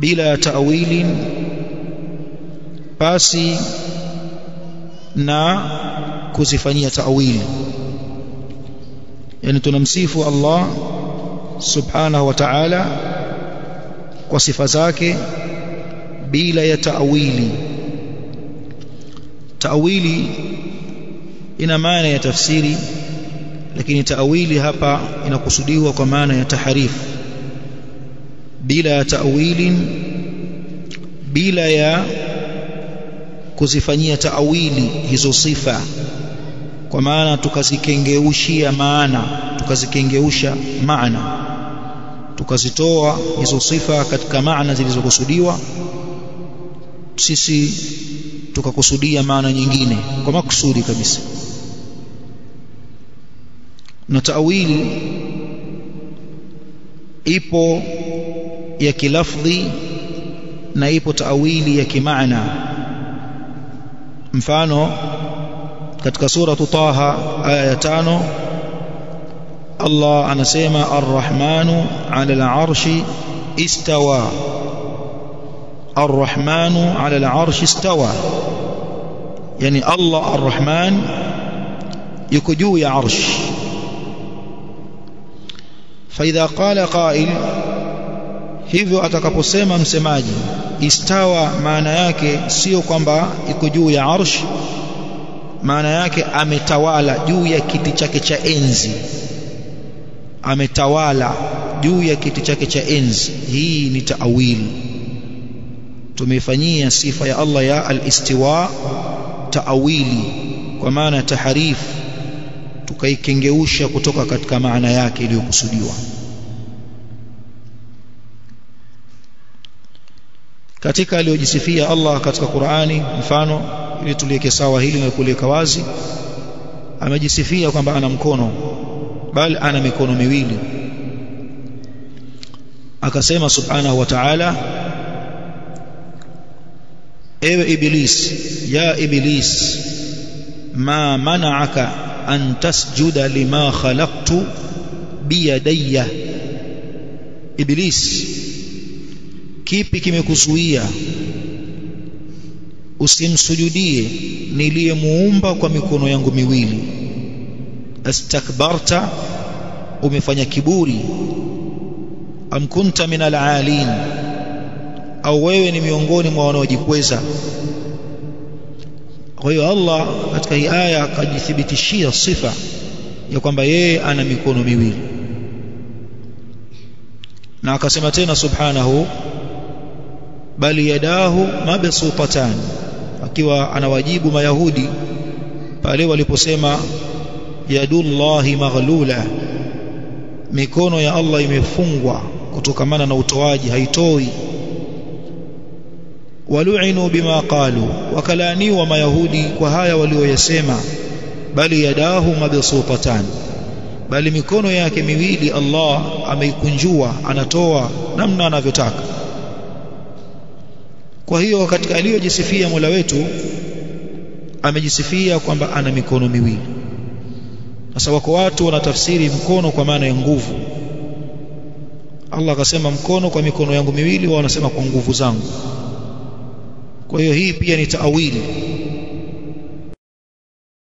bila ta'wili, basi na kuzifanyia ta'wili. Yani tunamsifu Allah subhanahu wa ta'ala kwa sifa zake bila ya ta'wili. Ta'wili ina maana ya tafsiri, lakini ta'wili hapa inakusudiwa kwa maana ya tahrif. Bila ta'wili, bila ya kuzifanyia ta'wili hizo sifa, kwa maana tukazikengeushia maana, tukazitoa hizo sifa katika maana zilizokusudiwa, sisi tukakusudia maana nyingine kwa makusudi kabisa. Na ta'wili ipo ya kilafdhi na ipo ta'wili ya kimaana. Mfano katika sura Taha aya ya 5 Allah anasema Ar-Rahmanu 'ala al-'arshi istawa. Ar-Rahmanu 'ala al-'arshi istawa, yani Allah Ar-Rahman yuko juu ya arsh. فإذا قال قائل, hivyo atakaposema msemaji istawa, maana yake sio kwamba iko juu ya arsh, maana yake ametawala juu ya kiti chake cha enzi, ametawala juu ya kiti chake cha enzi. Hii ni ta'wili. Tumeifanyia sifa ya Allah ya al-istiwa ta'wili, kwa maana tahrif, tukaikengeusha kutoka katika maana yake iliyokusudiwa. Katika aliyojisifia Allah katika Qur'ani, mfano ili tuliweke sawa hili na kuliweka wazi, amejisifia kwamba ana mkono, bali ana mikono miwili. Akasema subhanahu wa ta'ala, ewe Iblis, ya Iblis, ma mana'aka an tasjuda lima khalaqtu biyadayya. Iblis, kipi kimekuzuia usimsujudie niliyemuumba kwa mikono yangu miwili? Astakbarta, umefanya kiburi? Am kunta min al-alin, au wewe ni miongoni mwa wanaojikweza? Kwa hiyo Allah katika hii aya akajithibitishia sifa ya kwamba yeye ana mikono miwili, na akasema tena subhanahu, bali yadahu mabsutatan, akiwa anawajibu Mayahudi pale waliposema yadullahi maghlula, mikono ya Allah imefungwa kutokamana na utoaji, haitoi. Walu'inu bima qalu, wakalaniwa Mayahudi kwa haya walioyasema. Bali yadahu mabsutatan, bali mikono yake miwili Allah ameikunjua, anatoa namna anavyotaka. Kwa hiyo katika aliyojisifia Mola wetu amejisifia kwamba ana mikono miwili. Sasa wako watu wanatafsiri mkono kwa maana ya nguvu. Allah akasema mkono kwa mikono yangu miwili, wao wanasema kwa nguvu zangu. Kwa hiyo hii pia ni ta'wili.